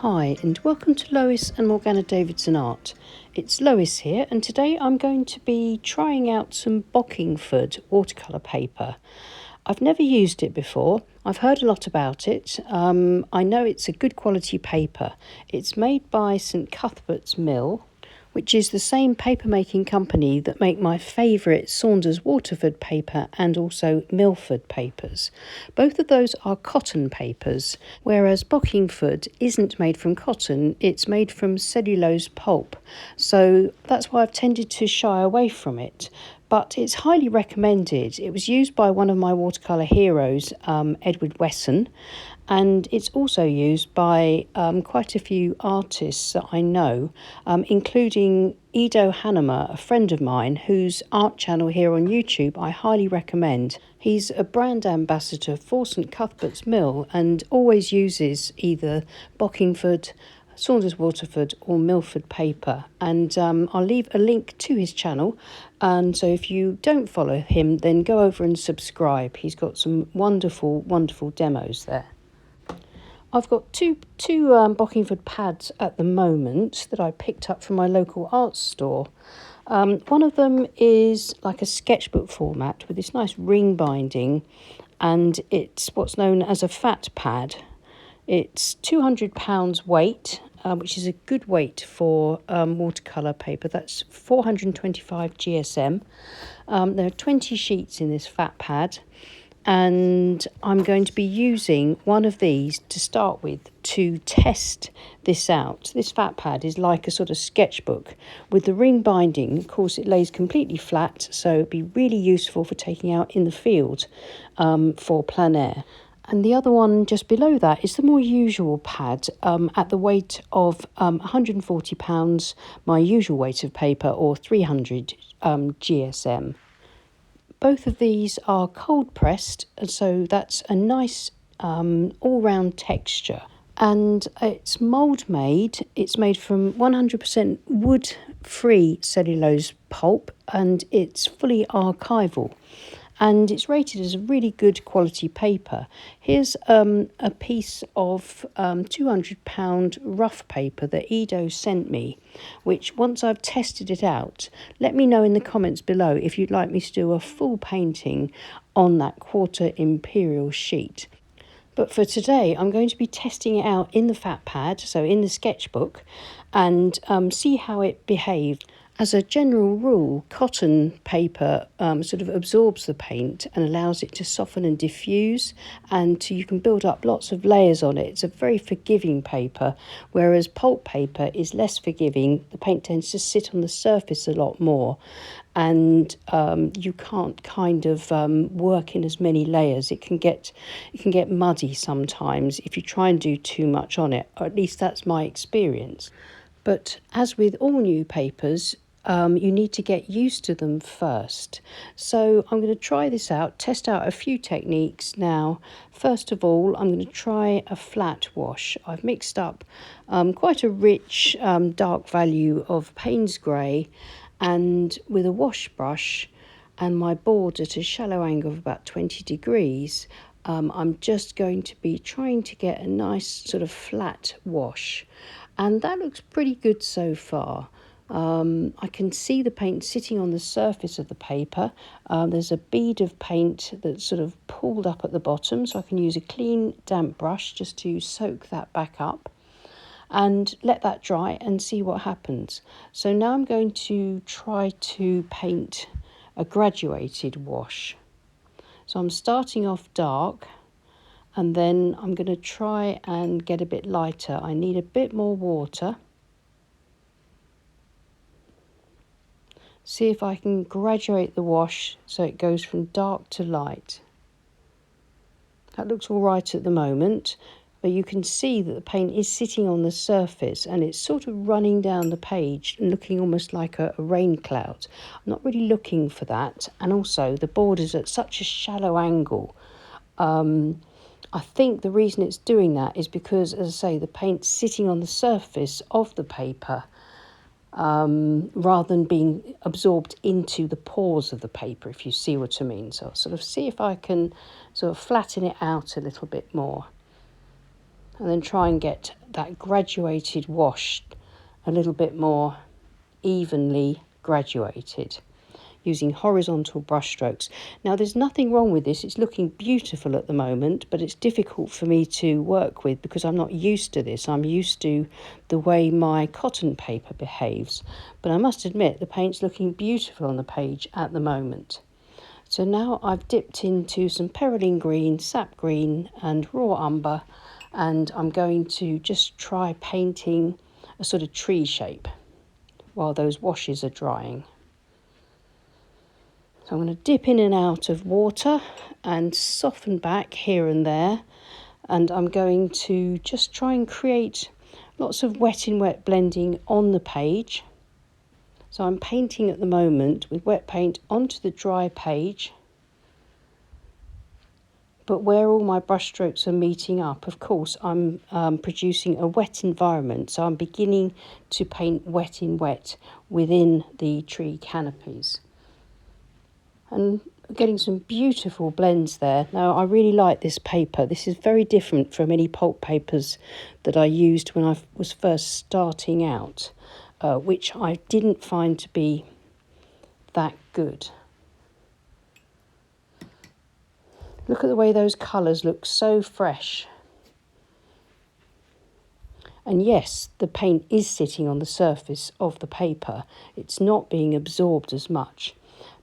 Hi and welcome to Lois and Morgana Davidson Art. It's Lois here and today I'm going to be trying out some Bockingford watercolour paper. I've never used it before. I've heard a lot about it. I know it's a good quality paper. It's made by St Cuthbert's Mill, which is the same paper-making company that make my favourite Saunders Waterford paper and also Milford papers. Both of those are cotton papers, whereas Bockingford isn't made from cotton, it's made from cellulose pulp. So that's why I've tended to shy away from it. But it's highly recommended. It was used by one of my watercolour heroes, Edward Wesson, and it's also used by quite a few artists that I know, including Ido Hanema, a friend of mine whose art channel here on YouTube I highly recommend. He's a brand ambassador for St Cuthbert's Mill and always uses either Bockingford, Saunders Waterford or Milford paper, and I'll leave a link to his channel, and so if you don't follow him then go over and subscribe. He's got some wonderful demos there. I've got two Bockingford pads at the moment that I picked up from my local art store. One of them is like a sketchbook format with this nice ring binding, and it's what's known as a fat pad. It's £200 weight, which is a good weight for watercolour paper. That's 425 GSM. There are 20 sheets in this fat pad, and I'm going to be using one of these to start with to test this out. This fat pad is like a sort of sketchbook with the ring binding. Of course, it lays completely flat, so it'd be really useful for taking out in the field for plein air. And the other one just below that is the more usual pad at the weight of £140, my usual weight of paper, or 300 GSM. Both of these are cold pressed, and so that's a nice all-round texture. And it's mould made. It's made from 100% wood-free cellulose pulp, and it's fully archival. And it's rated as a really good quality paper. Here's a piece of £200 rough paper that Ido sent me, which once I've tested it out, let me know in the comments below if you'd like me to do a full painting on that quarter imperial sheet. But for today, I'm going to be testing it out in the fat pad, so in the sketchbook, and see how it behaved. As a general rule, cotton paper sort of absorbs the paint and allows it to soften and diffuse, and you can build up lots of layers on it. It's a very forgiving paper, whereas pulp paper is less forgiving. The paint tends to sit on the surface a lot more, and you can't kind of work in as many layers. It can get muddy sometimes if you try and do too much on it, or at least that's my experience. But as with all new papers, you need to get used to them first. So I'm going to try this out, test out a few techniques now. First of all, I'm going to try a flat wash. I've mixed up quite a rich dark value of Payne's grey, and with a wash brush and my board at a shallow angle of about 20 degrees, I'm just going to be trying to get a nice sort of flat wash. And that looks pretty good so far. I can see the paint sitting on the surface of the paper. There's a bead of paint that's sort of pulled up at the bottom, so I can use a clean damp brush just to soak that back up and let that dry and see what happens. So now I'm going to try to paint a graduated wash. So I'm starting off dark, and then I'm going to try and get a bit lighter. I need a bit more water. See if I can graduate the wash so it goes from dark to light. That looks all right at the moment, but you can see that the paint is sitting on the surface and it's sort of running down the page and looking almost like a rain cloud. I'm not really looking for that, and also the board is at such a shallow angle. I think the reason it's doing that is because, as I say, the paint's sitting on the surface of the paper rather than being absorbed into the pores of the paper, if you see what I mean. So I'll sort of see if I can sort of flatten it out a little bit more. and then try and get that graduated wash a little bit more evenly graduated using horizontal brush strokes. Now there's nothing wrong with this, it's looking beautiful at the moment, but it's difficult for me to work with because I'm not used to this. I'm used to the way my cotton paper behaves, but I must admit the paint's looking beautiful on the page at the moment. So now I've dipped into some perylene green, sap green and raw umber, and I'm going to just try painting a sort of tree shape while those washes are drying. So I'm going to dip in and out of water and soften back here and there, and I'm going to just try and create lots of wet in wet blending on the page. So I'm painting at the moment with wet paint onto the dry page, but where all my brush strokes are meeting up, of course, I'm producing a wet environment. So I'm beginning to paint wet in wet within the tree canopies. And getting some beautiful blends there. Now, I really like this paper. This is very different from any pulp papers that I used when I was first starting out, which I didn't find to be that good. Look at the way those colours look so fresh. And yes, the paint is sitting on the surface of the paper. It's not being absorbed as much.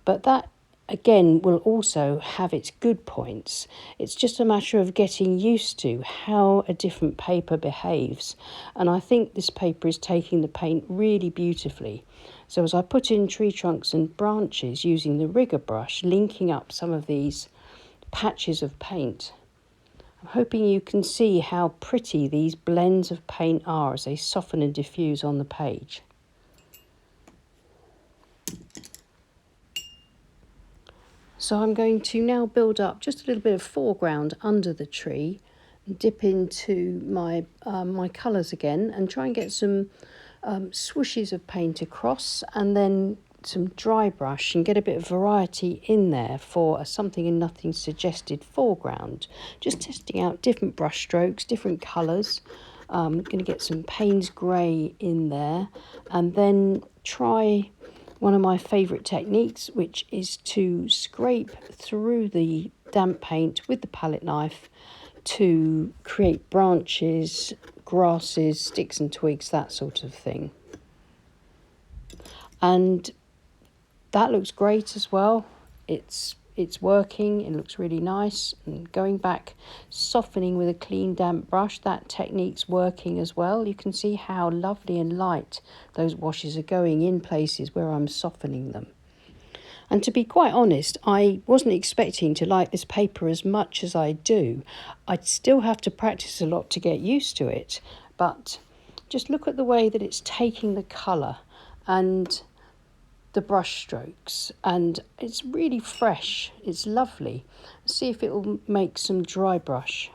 But that, again, will also have its good points. It's just a matter of getting used to how a different paper behaves. And I think this paper is taking the paint really beautifully. So as I put in tree trunks and branches using the rigger brush, linking up some of these patches of paint, I'm hoping you can see how pretty these blends of paint are as they soften and diffuse on the page. So I'm going to now build up just a little bit of foreground under the tree, and dip into my my colours again and try and get some swooshes of paint across, and then some dry brush and get a bit of variety in there for a something and nothing suggested foreground. Just testing out different brush strokes, different colours. I'm going to get some Payne's grey in there, and then try one of my favourite techniques, which is to scrape through the damp paint with the palette knife to create branches, grasses, sticks and twigs, that sort of thing. And that looks great as well. It's working, it looks really nice. And going back, softening with a clean damp brush, that technique's working as well. You can see how lovely and light those washes are going in places where I'm softening them. And to be quite honest, I wasn't expecting to like this paper as much as I do. I'd still have to practice a lot to get used to it, but just look at the way that it's taking the colour and the brush strokes, and it's really fresh, it's lovely. Let's see if it will make some dry brush.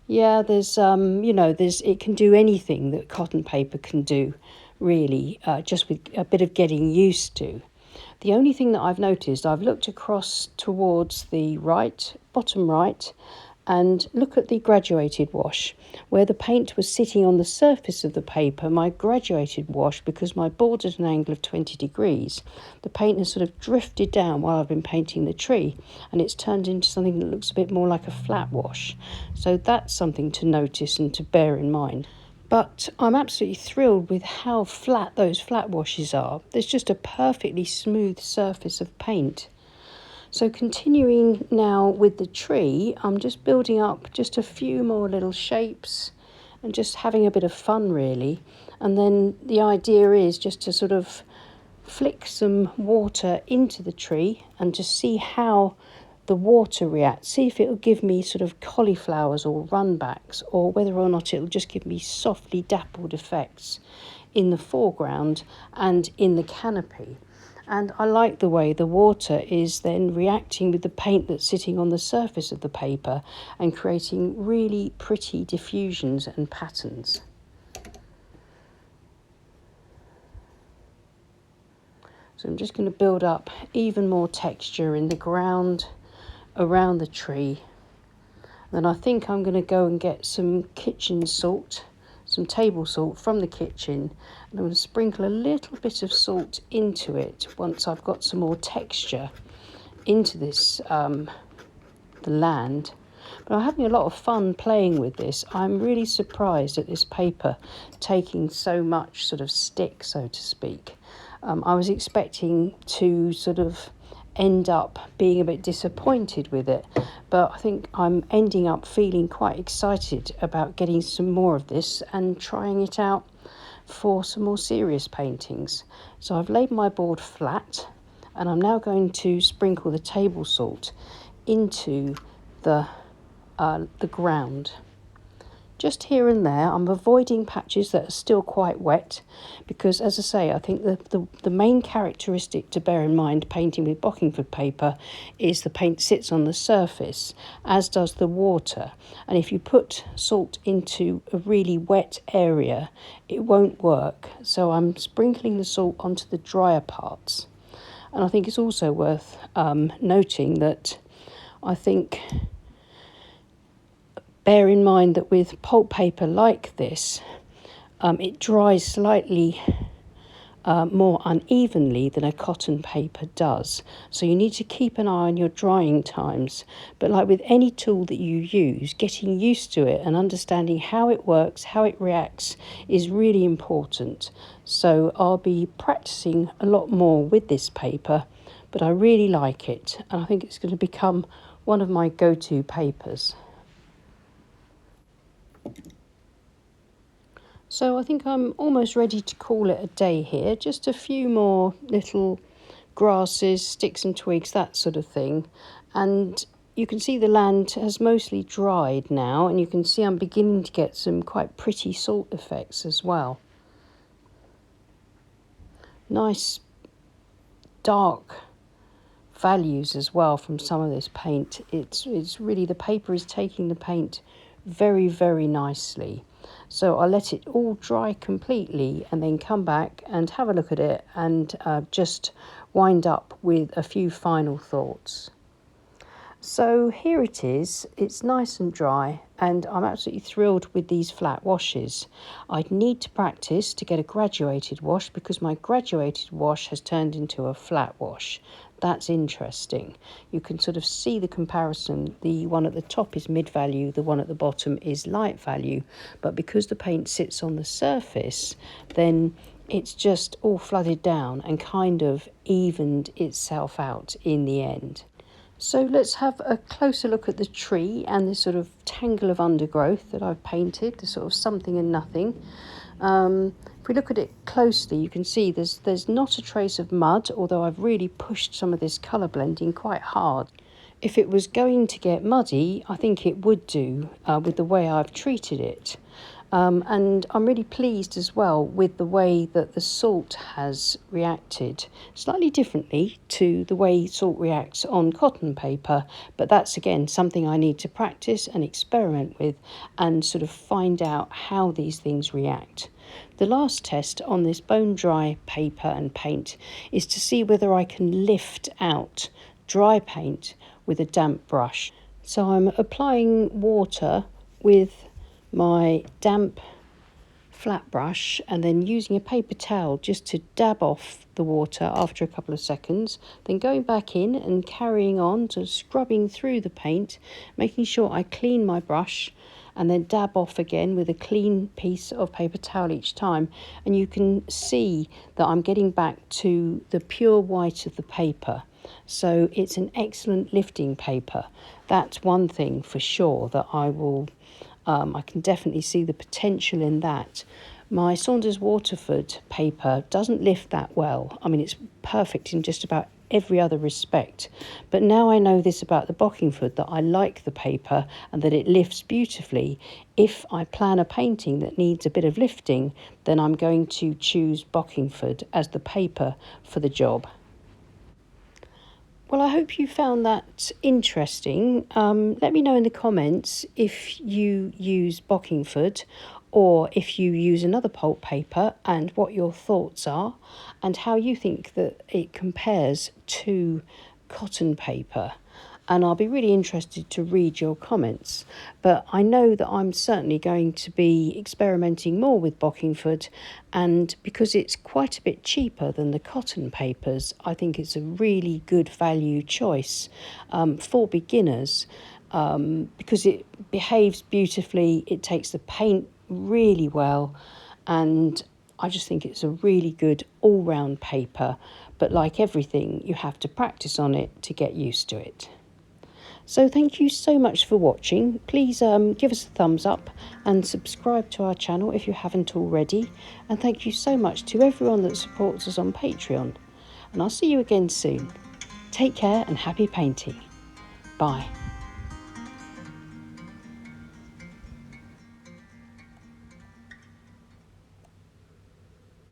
Yeah, there's it can do anything that cotton paper can do, really, just with a bit of getting used to. The only thing that I've noticed, I've looked across towards the right, bottom right, and look at the graduated wash. Where the paint was sitting on the surface of the paper, my graduated wash, because my board's at an angle of 20 degrees, the paint has sort of drifted down while I've been painting the tree, and it's turned into something that looks a bit more like a flat wash. So that's something to notice and to bear in mind. But I'm absolutely thrilled with how flat those flat washes are. There's just a perfectly smooth surface of paint. So continuing now with the tree, I'm just building up just a few more little shapes and just having a bit of fun, really. And then the idea is just to sort of flick some water into the tree and to see how the water reacts. See if it'll give me sort of cauliflowers or runbacks, or whether or not it'll just give me softly dappled effects in the foreground and in the canopy. And I like the way the water is then reacting with the paint that's sitting on the surface of the paper and creating really pretty diffusions and patterns. So I'm just going to build up even more texture in the ground around the tree. Then I think I'm going to go and get some kitchen salt, some table salt from the kitchen, and I'm going to sprinkle a little bit of salt into it once I've got some more texture into this, the land. But I'm having a lot of fun playing with this. I'm really surprised at this paper taking so much sort of stick, so to speak. I was expecting to sort of end up being a bit disappointed with it, but I think I'm ending up feeling quite excited about getting some more of this and trying it out for some more serious paintings. So I've laid my board flat, and I'm now going to sprinkle the table salt into the ground. Just here and there. I'm avoiding patches that are still quite wet because, as I say, I think the main characteristic to bear in mind painting with Bockingford paper is the paint sits on the surface, as does the water. And if you put salt into a really wet area, it won't work. So I'm sprinkling the salt onto the drier parts. And I think it's also worth noting that I think bear in mind that with pulp paper like this, it dries slightly more unevenly than a cotton paper does. So you need to keep an eye on your drying times. But like with any tool that you use, getting used to it and understanding how it works, how it reacts is really important. So I'll be practicing a lot more with this paper, but I really like it. And I think it's going to become one of my go-to papers. So I think I'm almost ready to call it a day here. Just a few more little grasses, sticks and twigs, that sort of thing. And you can see the land has mostly dried now, and you can see I'm beginning to get some quite pretty salt effects as well. Nice dark values as well from some of this paint. It's really, the paper is taking the paint very, very nicely. So I'll let it all dry completely and then come back and have a look at it and just wind up with a few final thoughts. So here it is, it's nice and dry, and I'm absolutely thrilled with these flat washes. I'd need to practice to get a graduated wash because my graduated wash has turned into a flat wash. That's interesting. You can sort of see the comparison. The one at the top is mid value, the one at the bottom is light value, but because the paint sits on the surface, then it's just all flooded down and kind of evened itself out in the end. So let's have a closer look at the tree and this sort of tangle of undergrowth that I've painted, the sort of something and nothing. If we look at it closely, you can see there's not a trace of mud, although I've really pushed some of this colour blending quite hard. If it was going to get muddy, I think it would do with the way I've treated it. And I'm really pleased as well with the way that the salt has reacted slightly differently to the way salt reacts on cotton paper, but that's again something I need to practice and experiment with and sort of find out how these things react. The last test on this bone dry paper and paint is to see whether I can lift out dry paint with a damp brush. So I'm applying water with my damp flat brush and then using a paper towel just to dab off the water after a couple of seconds, then going back in and carrying on to scrubbing through the paint, making sure I clean my brush and then dab off again with a clean piece of paper towel each time. And you can see that I'm getting back to the pure white of the paper. So it's an excellent lifting paper. That's one thing for sure that I can definitely see the potential in that. My Saunders Waterford paper doesn't lift that well. I mean, it's perfect in just about every other respect. But now I know this about the Bockingford, that I like the paper and that it lifts beautifully. If I plan a painting that needs a bit of lifting, then I'm going to choose Bockingford as the paper for the job. Well, I hope you found that interesting. Let me know in the comments if you use Bockingford or if you use another pulp paper and what your thoughts are and how you think that it compares to cotton paper. and I'll be really interested to read your comments. But I know that I'm certainly going to be experimenting more with Bockingford, and because it's quite a bit cheaper than the cotton papers, I think it's a really good value choice for beginners, because it behaves beautifully, it takes the paint really well, and I just think it's a really good all-round paper. But like everything, you have to practice on it to get used to it. So thank you so much for watching. Please give us a thumbs up and subscribe to our channel if you haven't already. And thank you so much to everyone that supports us on Patreon. And I'll see you again soon. Take care and happy painting. Bye.